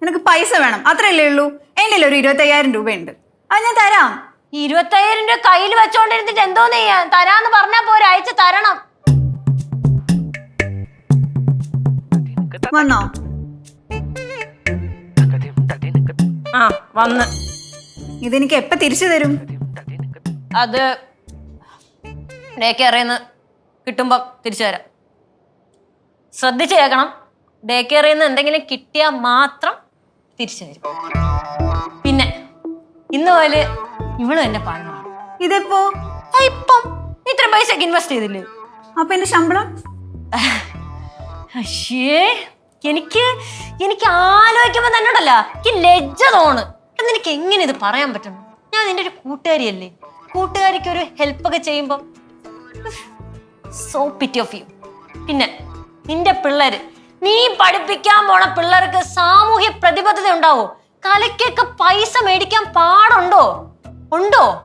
നിനക്ക് പൈസ വേണം അത്രയല്ലേ ഉള്ളൂ. എൻ്റെ ഒരു 25,000 രൂപയുണ്ട്, അത് ഞാൻ തരാം. 25,000 രൂപ കയ്യിൽ വെച്ചോണ്ടിരുന്നിട്ട് എന്തോന്ന് ചെയ്യാൻ? തരാന്ന് പറഞ്ഞാ പോരെ, അയച്ചു തരണം. വന്നോ? ആ വന്ന്. ഇതെനിക്ക് എപ്പ തിരിച്ചു തരും? അത് ഡേ കെയറിന്ന് കിട്ടുമ്പോ തിരിച്ചു തരാം. ശ്രദ്ധിച്ചു കേൾക്കണം, ഡേ കെയറിന്ന് എന്തെങ്കിലും കിട്ടിയാൽ മാത്രം തിരിച്ചു തരും. പിന്നെ ഇന്ന് പോലെ ഇവളും എന്റെ പാർട്ണറാണ്. ഇതെപ്പോ? ഇപ്പം ഇത്ര പൈസ ഇൻവെസ്റ്റ് ചെയ്തില്ലേ? അപ്പൊ എന്റെ ശമ്പളം? അശ്ശേ, എനിക്ക് ആലോചിക്കുമ്പോ തന്നെ ഉണ്ടല്ലോ എനിക്ക് ലജ്ജ തോണ്. നിനക്ക് എങ്ങനെ ഇത് പറയാൻ പറ്റണം? ഞാൻ നിന്റെ ഒരു കൂട്ടുകാരിയല്ലേ. കൂട്ടുകാരിക്ക് ഒരു ഹെൽപ്പ് ഒക്കെ ചെയ്യുമ്പോ സോ പിറ്റി ഓഫ് യു. പിന്നെ നിന്റെ പിള്ളേര്, നീ പഠിപ്പിക്കാൻ പോണ പിള്ളേർക്ക് സാമൂഹ്യ പ്രതിബദ്ധത ഉണ്ടാവോ? കലയ്ക്കൊക്കെ പൈസ മേടിക്കാൻ പാടുണ്ടോ? ഉണ്ടോ?